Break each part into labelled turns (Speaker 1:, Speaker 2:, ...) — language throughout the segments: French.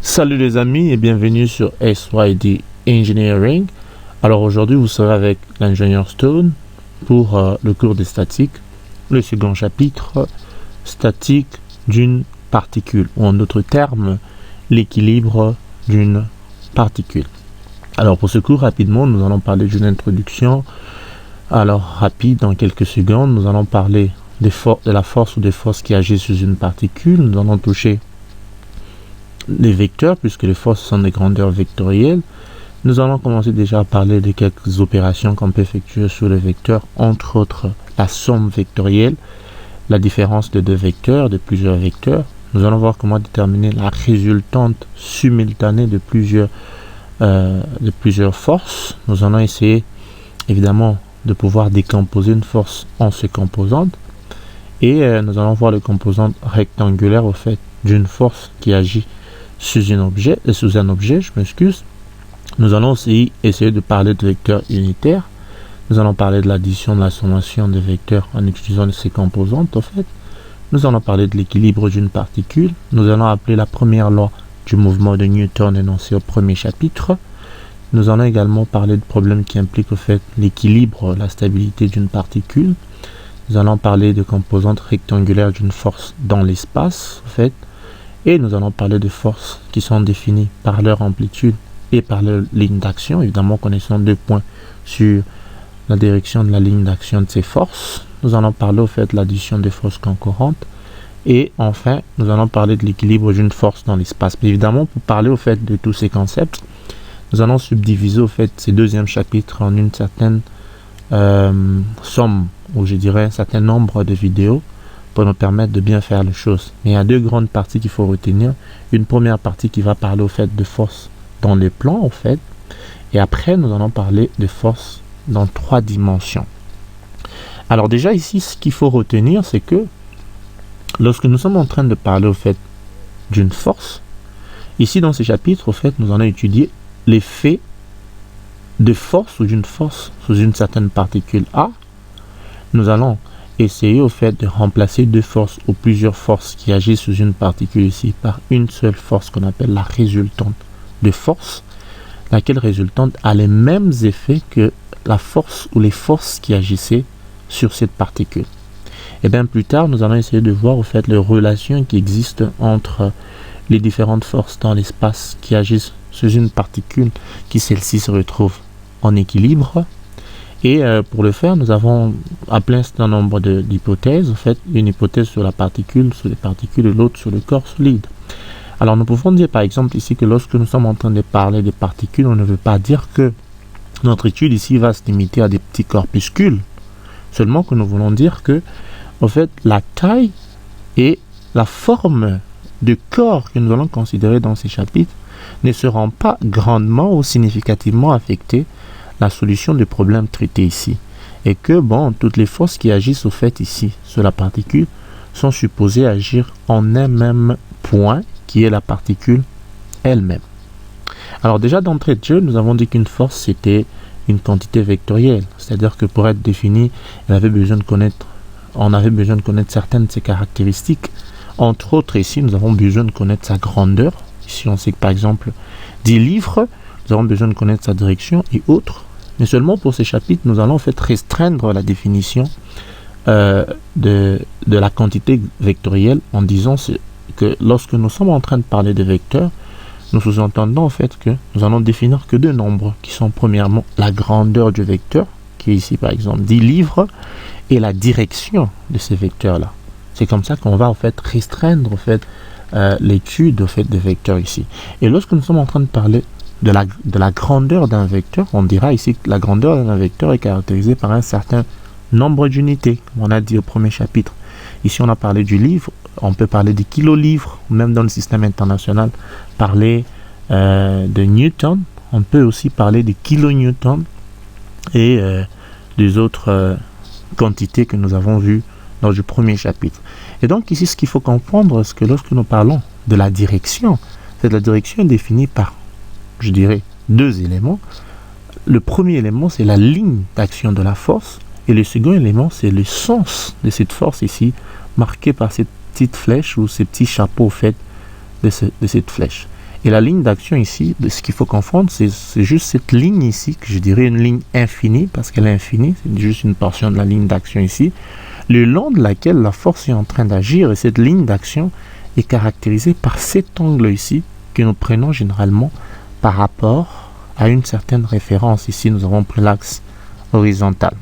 Speaker 1: Salut les amis et bienvenue sur SYD Engineering. Alors aujourd'hui vous serez avec l'ingénieur Stone pour le cours des statiques, le second chapitre, statique d'une particule, ou en d'autres termes, l'équilibre d'une particule. Alors pour ce cours, rapidement, nous allons parler d'une introduction. Alors rapide, dans quelques secondes, nous allons parler de la force ou des forces qui agissent sur une particule. Nous allons toucher les vecteurs, puisque les forces sont des grandeurs vectorielles. Nous allons commencer déjà à parler de quelques opérations qu'on peut effectuer sur le vecteur, entre autres la somme vectorielle, la différence de deux vecteurs, de plusieurs vecteurs. Nous allons voir comment déterminer la résultante simultanée de plusieurs forces. Nous allons essayer évidemment de pouvoir décomposer une force en ses composantes. Et nous allons voir les composantes rectangulaires au fait d'une force qui agit sous un objet, Nous allons aussi essayer de parler de vecteurs unitaires. Nous allons parler de l'addition, de la sommation des vecteurs en utilisant ces composantes, Nous allons parler de l'équilibre d'une particule. Nous allons appeler la première loi du mouvement de Newton énoncée au premier chapitre. Nous allons également parler de problèmes qui impliquent l'équilibre, la stabilité d'une particule. Nous allons parler de composantes rectangulaires d'une force dans l'espace, Et nous allons parler de forces qui sont définies par leur amplitude et par leur ligne d'action. Évidemment, connaissant 2 points sur la direction de la ligne d'action de ces forces. Nous allons parler de l'addition des forces concurrentes. Et enfin, nous allons parler de l'équilibre d'une force dans l'espace. Évidemment, pour parler de tous ces concepts, nous allons subdiviser ces deuxièmes chapitres en une certaine somme, ou je dirais un certain nombre de vidéos, pour nous permettre de bien faire les choses. Mais il y a 2 grandes parties qu'il faut retenir. Une première partie qui va parler de force dans les plans, et après nous allons parler de force dans 3 dimensions. Alors déjà ici, ce qu'il faut retenir, c'est que lorsque nous sommes en train de parler d'une force, ici dans ces chapitres, nous allons étudier l'effet de force ou d'une force sous une certaine particule A. Nous allons essayer de remplacer 2 forces ou plusieurs forces qui agissent sous une particule ici par une seule force qu'on appelle la résultante de force, laquelle résultante a les mêmes effets que la force ou les forces qui agissaient sur cette particule. Et bien plus tard, nous allons essayer de voir les relations qui existent entre les différentes forces dans l'espace qui agissent sur une particule qui celle-ci se retrouve en équilibre. Et pour le faire, nous avons appelé un certain nombre d'hypothèses. Une hypothèse sur la particule, sur les particules, et l'autre sur le corps solide. Alors nous pouvons dire par exemple ici que lorsque nous sommes en train de parler des particules, on ne veut pas dire que notre étude ici va se limiter à des petits corpuscules. Seulement que nous voulons dire que la taille et la forme de corps que nous allons considérer dans ces chapitres ne seront pas grandement ou significativement affectés la solution du problème traité ici, et que toutes les forces qui agissent ici sur la particule sont supposées agir en un même point qui est la particule elle-même. Alors déjà d'entrée de jeu, nous avons dit qu'une force c'était une quantité vectorielle, c'est-à-dire que pour être définie, on avait besoin de connaître certaines de ses caractéristiques. Entre autres ici, nous avons besoin de connaître sa grandeur. Ici on sait que par exemple 10 livres, nous avons besoin de connaître sa direction et autres. Mais seulement pour ces chapitres, nous allons restreindre la définition de la quantité vectorielle en disant que lorsque nous sommes en train de parler de vecteurs, nous sous-entendons que nous allons définir que 2 nombres qui sont premièrement la grandeur du vecteur, qui est ici par exemple 10 livres, et la direction de ces vecteurs-là. C'est comme ça qu'on va restreindre l'étude des vecteurs ici. Et lorsque nous sommes en train de parler de la grandeur d'un vecteur, on dira ici que la grandeur d'un vecteur est caractérisée par un certain nombre d'unités, comme on a dit au premier chapitre. Ici, on a parlé du livre, on peut parler des kilolivres, même dans le système international, parler de Newton, on peut aussi parler des kilonewtons et des autres quantités que nous avons vues dans le premier chapitre. Et donc ici, ce qu'il faut comprendre, c'est que lorsque nous parlons de la direction, la direction est définie par, je dirais, 2 éléments. Le premier élément, c'est la ligne d'action de la force, et le second élément, c'est le sens de cette force ici, marqué par cette petite flèche ou ces petits chapeaux de cette flèche. Et la ligne d'action ici, ce qu'il faut confondre, c'est juste cette ligne ici, que je dirais une ligne infinie, parce qu'elle est infinie, c'est juste une portion de la ligne d'action ici, le long de laquelle la force est en train d'agir, et cette ligne d'action est caractérisée par cet angle ici, que nous prenons généralement par rapport à une certaine référence. Ici, nous avons pris l'axe horizontal.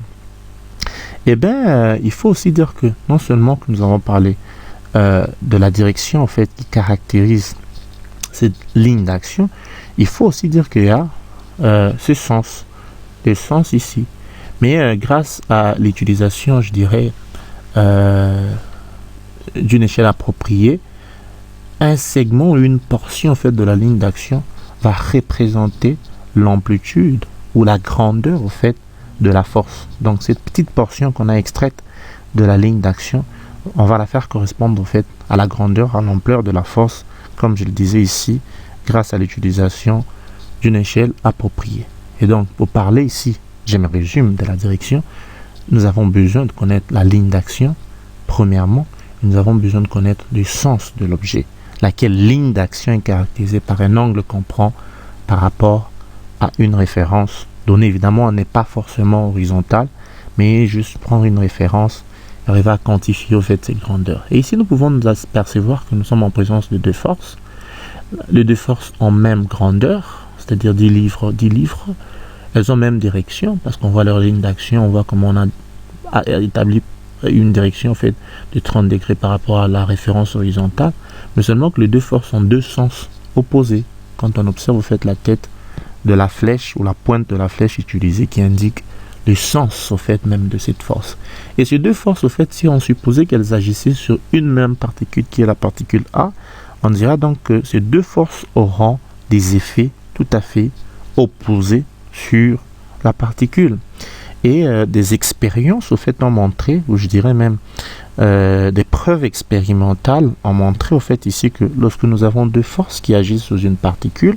Speaker 1: Eh bien, il faut aussi dire que non seulement que nous avons parlé de la direction en fait qui caractérise cette ligne d'action, il faut aussi dire qu'il y a ce sens, le sens ici. Mais grâce à l'utilisation, je dirais, d'une échelle appropriée, un segment ou une portion en fait de la ligne d'action va représenter l'amplitude ou la grandeur en fait de la force. Donc cette petite portion qu'on a extraite de la ligne d'action, on va la faire correspondre en fait à la grandeur, à l'ampleur de la force, comme je le disais ici, grâce à l'utilisation d'une échelle appropriée. Et donc, pour parler ici, je me résume de la direction, nous avons besoin de connaître la ligne d'action, premièrement, nous avons besoin de connaître le sens de l'objet, laquelle ligne d'action est caractérisée par un angle qu'on prend par rapport à une référence donnée. Évidemment, elle n'est pas forcément horizontale, mais juste prendre une référence, arriver à quantifier au fait cette grandeur. Et ici, nous pouvons nous apercevoir que nous sommes en présence de deux forces. Les deux forces ont même grandeur, c'est-à-dire 10 livres. Elles ont même direction, parce qu'on voit leur ligne d'action, on voit comment on a établi une direction en fait de 30 degrés par rapport à la référence horizontale, mais seulement que les deux forces ont deux sens opposés. Quand on observe au fait la tête de la flèche ou la pointe de la flèche utilisée qui indique le sens au fait même de cette force. Et ces deux forces au fait, si on supposait qu'elles agissaient sur une même particule qui est la particule A, on dira donc que ces deux forces auront des effets tout à fait opposés sur la particule. Et des expériences au fait ont montré, ou je dirais même des preuves expérimentales ont montré au fait ici que lorsque nous avons deux forces qui agissent sur une particule,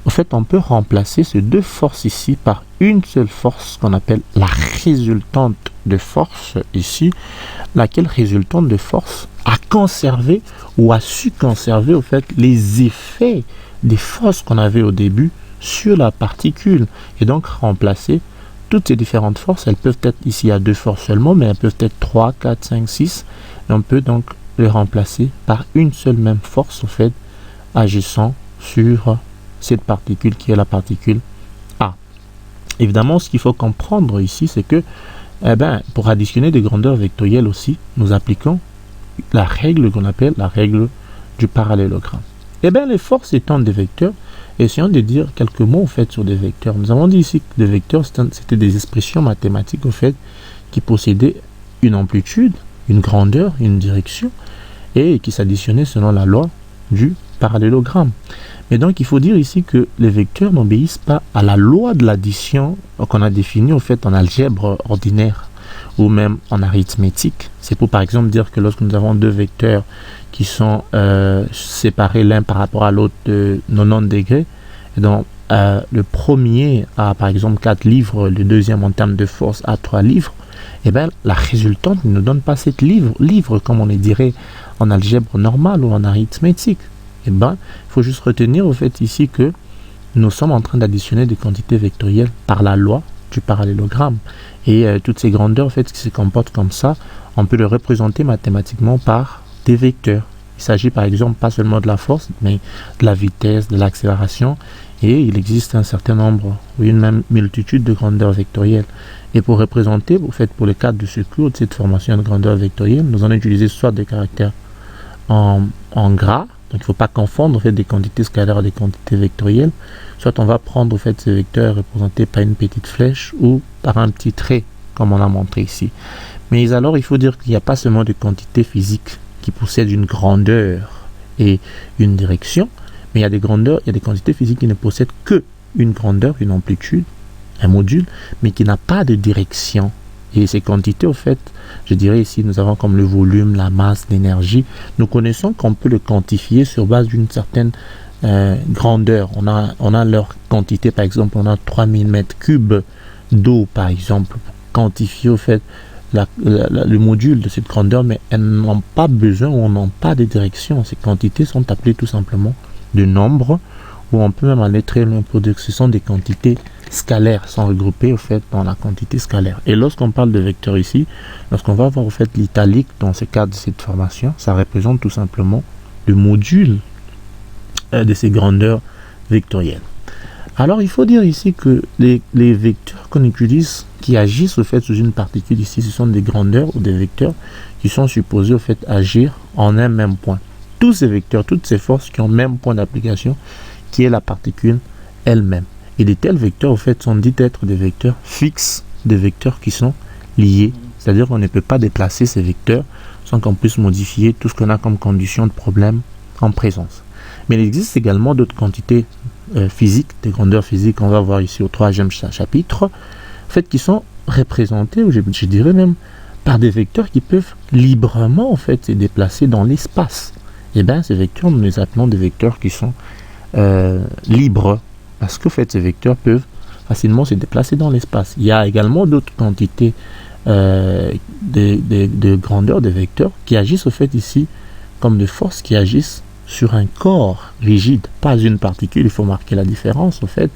Speaker 1: en fait, on peut remplacer ces deux forces ici par une seule force qu'on appelle la résultante de force ici, laquelle résultante de force a conservé ou a su conserver au fait les effets des forces qu'on avait au début sur la particule et donc remplacer toutes ces différentes forces. Elles peuvent être ici à deux forces seulement, mais elles peuvent être 3, 4, 5, 6 et on peut donc les remplacer par une seule même force au fait agissant sur cette particule qui est la particule A. Évidemment, ce qu'il faut comprendre ici, c'est que pour additionner des grandeurs vectorielles aussi, nous appliquons la règle qu'on appelle la règle du parallélogramme. Les forces étant des vecteurs, essayons de dire quelques mots en fait sur des vecteurs. Nous avons dit ici que des vecteurs, c'était des expressions mathématiques en fait qui possédaient une amplitude, une grandeur, une direction et qui s'additionnaient selon la loi du parallélogramme. Mais donc, il faut dire ici que les vecteurs n'obéissent pas à la loi de l'addition qu'on a définie en fait en algèbre ordinaire ou même en arithmétique. C'est pour par exemple dire que lorsque nous avons deux vecteurs qui sont séparés l'un par rapport à l'autre de 90 degrés, et donc le premier a par exemple 4 livres, le deuxième en termes de force a 3 livres, la résultante ne nous donne pas 7 livres comme on les dirait en algèbre normale ou en arithmétique. Il faut juste retenir au fait ici que nous sommes en train d'additionner des quantités vectorielles par la loi du parallélogramme. Et toutes ces grandeurs en fait, qui se comportent comme ça, on peut les représenter mathématiquement par des vecteurs. Il s'agit par exemple pas seulement de la force, mais de la vitesse, de l'accélération. Et il existe un certain nombre, ou une même multitude de grandeurs vectorielles. Et pour représenter, au fait, pour le cadre de ce cours, de cette formation de grandeur vectorielle, nous allons utiliser soit des caractères en gras. Donc il ne faut pas confondre en fait, des quantités scalaires et des quantités vectorielles. Soit on va prendre en fait, ces vecteurs représentés par une petite flèche ou par un petit trait, comme on a montré ici. Mais alors il faut dire qu'il n'y a pas seulement des quantités physiques qui possèdent une grandeur et une direction, mais il y a des grandeurs, il y a des quantités physiques qui ne possèdent que une grandeur, une amplitude, un module, mais qui n'a pas de direction. Et ces quantités, au fait, je dirais ici, nous avons comme le volume, la masse, l'énergie. Nous connaissons qu'on peut le quantifier sur base d'une certaine grandeur. On a leur quantité, par exemple, on a 3000 mètres cubes d'eau, par exemple, pour quantifier, au fait, le module de cette grandeur, mais elles n'ont pas besoin ou n'ont pas de direction. Ces quantités sont appelées tout simplement de nombres, ou on peut même aller très loin pour dire que ce sont des quantités scalaires, sont regroupées au fait dans la quantité scalaire. Et lorsqu'on parle de vecteurs ici, lorsqu'on va voir au fait l'italique dans ce cas de cette formation, ça représente tout simplement le module de ces grandeurs vectorielles. Alors il faut dire ici que les vecteurs qu'on utilise, qui agissent au fait sous une particule ici, ce sont des grandeurs ou des vecteurs qui sont supposés au fait agir en un même point. Tous ces vecteurs, toutes ces forces qui ont le même point d'application, qui est la particule elle-même. Et de tels vecteurs, au fait, sont dits être des vecteurs fixes, des vecteurs qui sont liés. C'est-à-dire qu'on ne peut pas déplacer ces vecteurs sans qu'on puisse modifier tout ce qu'on a comme condition de problème en présence. Mais il existe également d'autres quantités physiques, des grandeurs physiques, on va voir ici au 3e chapitre, en fait, qui sont représentées, ou je dirais même, par des vecteurs qui peuvent librement, en fait, se déplacer dans l'espace. Et bien, ces vecteurs, nous les appelons des vecteurs qui sont libres, parce que fait, ces vecteurs peuvent facilement se déplacer dans l'espace. Il y a également d'autres quantités de grandeur de vecteurs qui agissent au fait ici comme des forces qui agissent sur un corps rigide, pas une particule. Il faut marquer la différence au fait.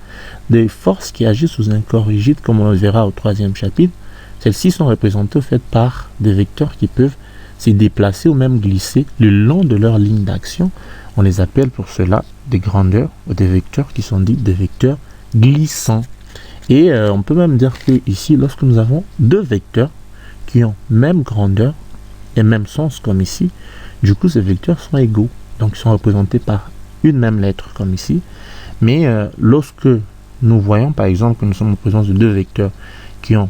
Speaker 1: Des forces qui agissent sous un corps rigide, comme on le verra au 3e chapitre, celles-ci sont représentées au fait par des vecteurs qui peuvent se déplacer ou même glisser le long de leur ligne d'action. On les appelle pour cela des grandeurs ou des vecteurs qui sont dits des vecteurs glissants. Et on peut même dire que ici, lorsque nous avons deux vecteurs qui ont même grandeur et même sens comme ici, du coup ces vecteurs sont égaux. Donc ils sont représentés par une même lettre comme ici. Mais lorsque nous voyons par exemple que nous sommes en présence de deux vecteurs qui ont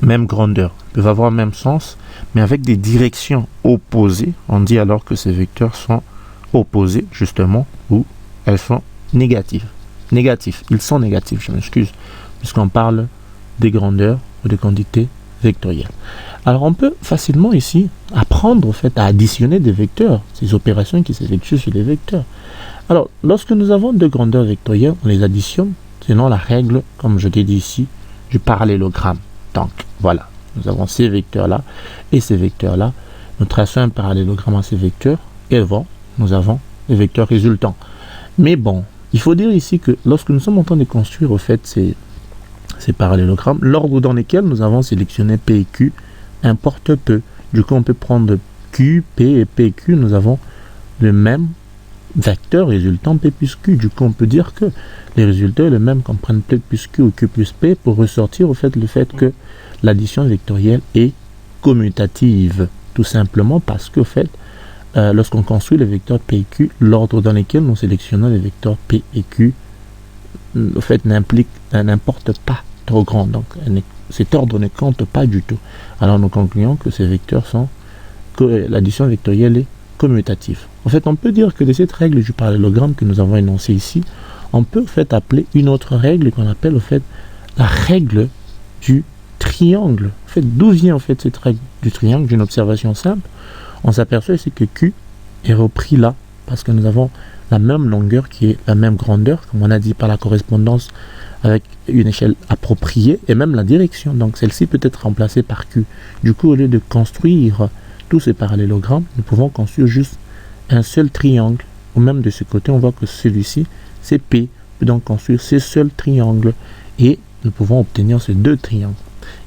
Speaker 1: même grandeur, peuvent avoir même sens, mais avec des directions opposées, on dit alors que ces vecteurs sont opposés justement, ou elles sont négatives. Ils sont négatifs, je m'excuse, puisqu'on parle des grandeurs ou des quantités vectorielles. Alors on peut facilement ici apprendre au fait à additionner des vecteurs, ces opérations qui s'effectuent sur les vecteurs. Alors lorsque nous avons deux grandeurs vectorielles, on les additionne selon la règle, comme je t'ai dit ici, du parallélogramme. Donc voilà, nous avons ces vecteurs-là et ces vecteurs-là. Nous traçons un parallélogramme à ces vecteurs et bon, nous avons les vecteurs résultants. Mais bon, il faut dire ici que lorsque nous sommes en train de construire au fait ces parallélogrammes, l'ordre dans lequel nous avons sélectionné P et Q importe peu. Du coup, on peut prendre Q, P et P et Q, nous avons le même vecteur résultant P plus Q. Du coup, on peut dire que les résultats sont les mêmes qu'on prenne P plus Q ou Q plus P pour ressortir au fait le fait que l'addition vectorielle est commutative. Tout simplement parce que, au fait, lorsqu'on construit les vecteurs P et Q, l'ordre dans lequel nous sélectionnons les vecteurs P et Q, au fait, n'importe pas trop grand. Donc, cet ordre ne compte pas du tout. Alors, nous concluons que ces vecteurs sont, que l'addition vectorielle est commutative. En fait, on peut dire que de cette règle du parallélogramme que nous avons énoncée ici, on peut, en fait, appeler une autre règle qu'on appelle, en fait, la règle du triangle. En fait, d'où vient, en fait, cette règle du triangle? D'une observation simple. On s'aperçoit ici que Q est repris là, parce que nous avons la même longueur qui est la même grandeur, comme on a dit par la correspondance avec une échelle appropriée, et même la direction. Donc celle-ci peut être remplacée par Q. Du coup, au lieu de construire tous ces parallélogrammes, nous pouvons construire juste un seul triangle. Ou même de ce côté, on voit que celui-ci, c'est P. On peut donc construire ce seul triangle. Et nous pouvons obtenir ces deux triangles.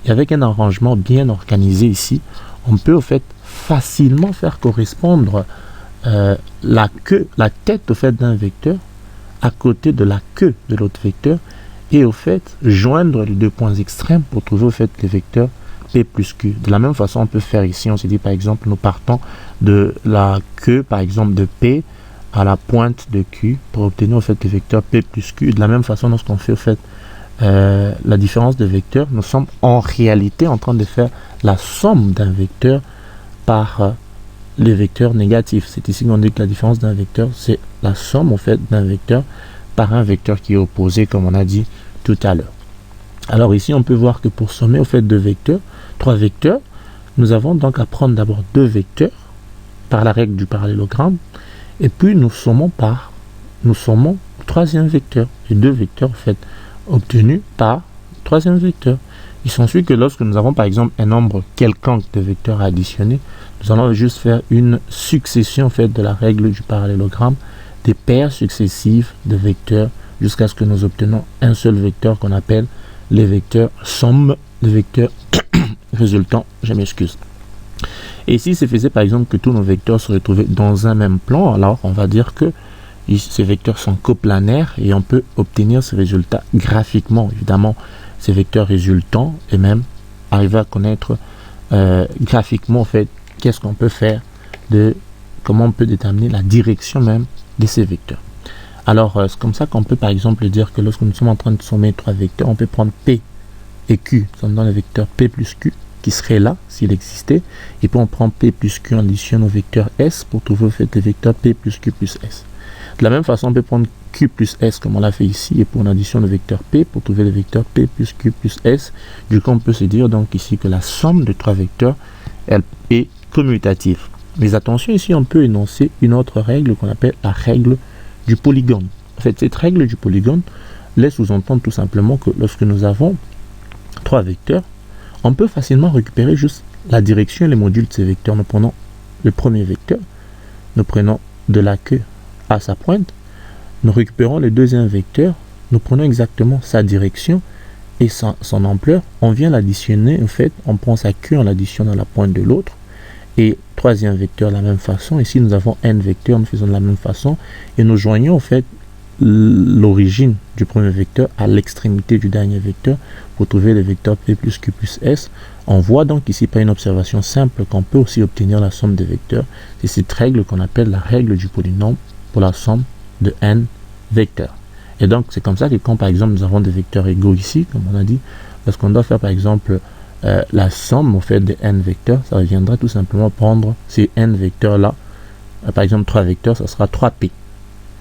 Speaker 1: Et avec un arrangement bien organisé ici, on peut au fait facilement faire correspondre la tête au fait d'un vecteur à côté de la queue de l'autre vecteur et au fait joindre les deux points extrêmes pour trouver au fait les vecteurs P plus Q. De la même façon, on peut faire ici, on s'est dit par exemple, nous partons de la queue par exemple de P à la pointe de Q pour obtenir au fait les vecteurs P plus Q. De la même façon, lorsqu'on fait au fait la différence de vecteurs, nous sommes en réalité en train de faire la somme d'un vecteur par les vecteurs négatifs. C'est ici qu'on dit que la différence d'un vecteur, c'est la somme en fait d'un vecteur par un vecteur qui est opposé, comme on a dit tout à l'heure. Alors ici, on peut voir que pour sommer au fait deux vecteurs, trois vecteurs, nous avons donc à prendre d'abord deux vecteurs par la règle du parallélogramme, et puis nous sommons le troisième vecteur, les deux vecteurs en fait obtenus par le troisième vecteur. Il s'ensuit que lorsque nous avons par exemple un nombre quelconque de vecteurs à additionner, nous allons juste faire une succession en fait de la règle du parallélogramme des paires successives de vecteurs jusqu'à ce que nous obtenons un seul vecteur qu'on appelle les vecteurs somme de vecteurs résultants. Je m'excuse. Et si se faisait par exemple que tous nos vecteurs se retrouvaient dans un même plan, alors on va dire que ces vecteurs sont coplanaires et on peut obtenir ce résultat graphiquement. Évidemment, ces vecteurs résultants et même arriver à connaître graphiquement en fait qu'est-ce qu'on peut faire, comment on peut déterminer la direction même de ces vecteurs. Alors c'est comme ça qu'on peut par exemple dire que lorsque nous sommes en train de sommer trois vecteurs, on peut prendre P et Q, nous sommes dans le vecteur P plus Q qui serait là s'il existait, et puis on prend P plus Q, on additionne au vecteur S pour trouver en fait le vecteur P plus Q plus S. De la même façon, on peut prendre Q plus S comme on l'a fait ici, et puis on additionne le vecteur P pour trouver le vecteur P plus Q plus S. Du coup, on peut se dire donc ici que la somme de trois vecteurs, elle est commutative. Mais attention, ici, on peut énoncer une autre règle qu'on appelle la règle du polygone. En fait, cette règle du polygone laisse sous-entendre tout simplement que lorsque nous avons trois vecteurs, on peut facilement récupérer juste la direction et les modules de ces vecteurs. Nous prenons le premier vecteur, nous prenons de la queue à sa pointe, nous récupérons le deuxième vecteur, nous prenons exactement sa direction et son ampleur, on vient l'additionner, en fait, on prend sa queue, on l'additionne à la pointe de l'autre, et troisième vecteur de la même façon. Ici nous avons n vecteurs, nous faisons de la même façon, et nous joignons en fait l'origine du premier vecteur à l'extrémité du dernier vecteur pour trouver le vecteur P plus Q plus S. On voit donc ici par une observation simple qu'on peut aussi obtenir la somme des vecteurs. C'est cette règle qu'on appelle la règle du polynôme pour la somme de n vecteurs. Et donc c'est comme ça que quand par exemple nous avons des vecteurs égaux ici, comme on a dit, lorsqu'on doit faire par exemple la somme au fait de n vecteurs, ça reviendra tout simplement prendre ces n vecteurs là, par exemple 3 vecteurs, ça sera 3p,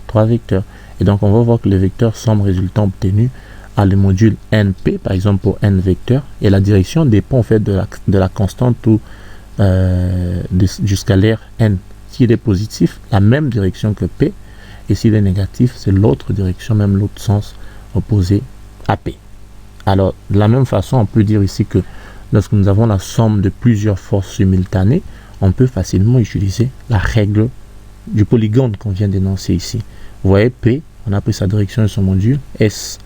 Speaker 1: 3 vecteurs. Et donc on va voir que le vecteur somme résultant obtenu a le module np, par exemple pour n vecteurs, et la direction dépend en fait de la constante ou du scalaire n. S'il est positif, la même direction que p, et s'il est négatif, c'est l'autre direction, même l'autre sens opposé à p. Alors de la même façon, on peut dire ici que lorsque nous avons la somme de plusieurs forces simultanées, on peut facilement utiliser la règle du polygone qu'on vient d'énoncer ici. Vous voyez, P, on a pris sa direction et son module, S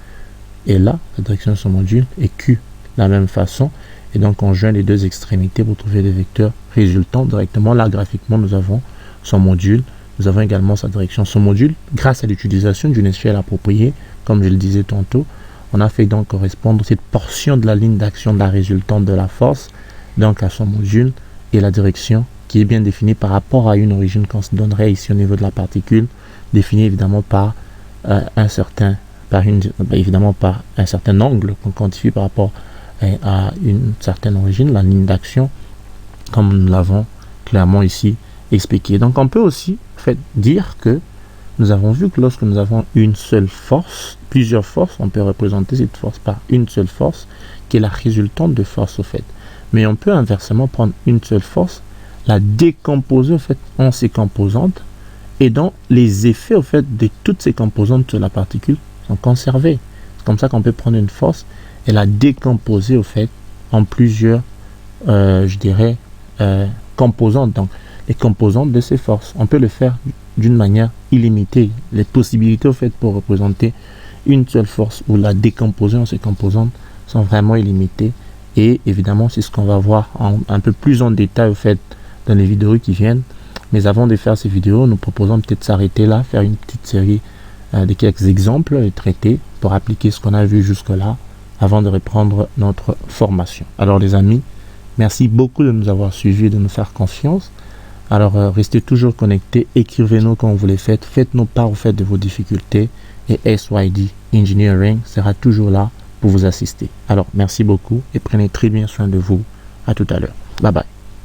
Speaker 1: est là, sa direction et son module, et Q, de la même façon. Et donc, on joint les deux extrémités pour trouver les vecteurs résultants directement. Là, graphiquement, nous avons son module, nous avons également sa direction, son module. Grâce à l'utilisation d'une échelle appropriée, comme je le disais tantôt, on a fait donc correspondre cette portion de la ligne d'action de la résultante de la force, donc à son module, et la direction qui est bien définie par rapport à une origine qu'on se donnerait ici au niveau de la particule, définie évidemment par un certain angle qu'on quantifie par rapport à une certaine origine, la ligne d'action, comme nous l'avons clairement ici expliqué. Donc on peut aussi en fait dire que nous avons vu que lorsque nous avons une seule force, plusieurs forces, on peut représenter cette force par une seule force qui est la résultante de force au fait. Mais on peut inversement prendre une seule force, la décomposer au fait en ses composantes, et donc les effets au fait de toutes ces composantes sur la particule sont conservés. C'est comme ça qu'on peut prendre une force et la décomposer au fait en plusieurs composantes. Donc les composantes de ces forces, on peut le faire d'une manière illimitée. Les possibilités au fait pour représenter une seule force ou la décomposer en ses composantes sont vraiment illimitées, et évidemment c'est ce qu'on va voir un peu plus en détail au fait dans les vidéos qui viennent. Mais avant de faire ces vidéos, nous proposons peut-être s'arrêter là, faire une petite série de quelques exemples et traiter pour appliquer ce qu'on a vu jusque-là avant de reprendre notre formation. Alors les amis, merci beaucoup de nous avoir suivis et de nous faire confiance. Alors restez toujours connectés, écrivez-nous quand vous les faites, faites-nous part au fait de vos difficultés, et SYD Engineering sera toujours là pour vous assister. Alors merci beaucoup et prenez très bien soin de vous. À tout à l'heure. Bye bye.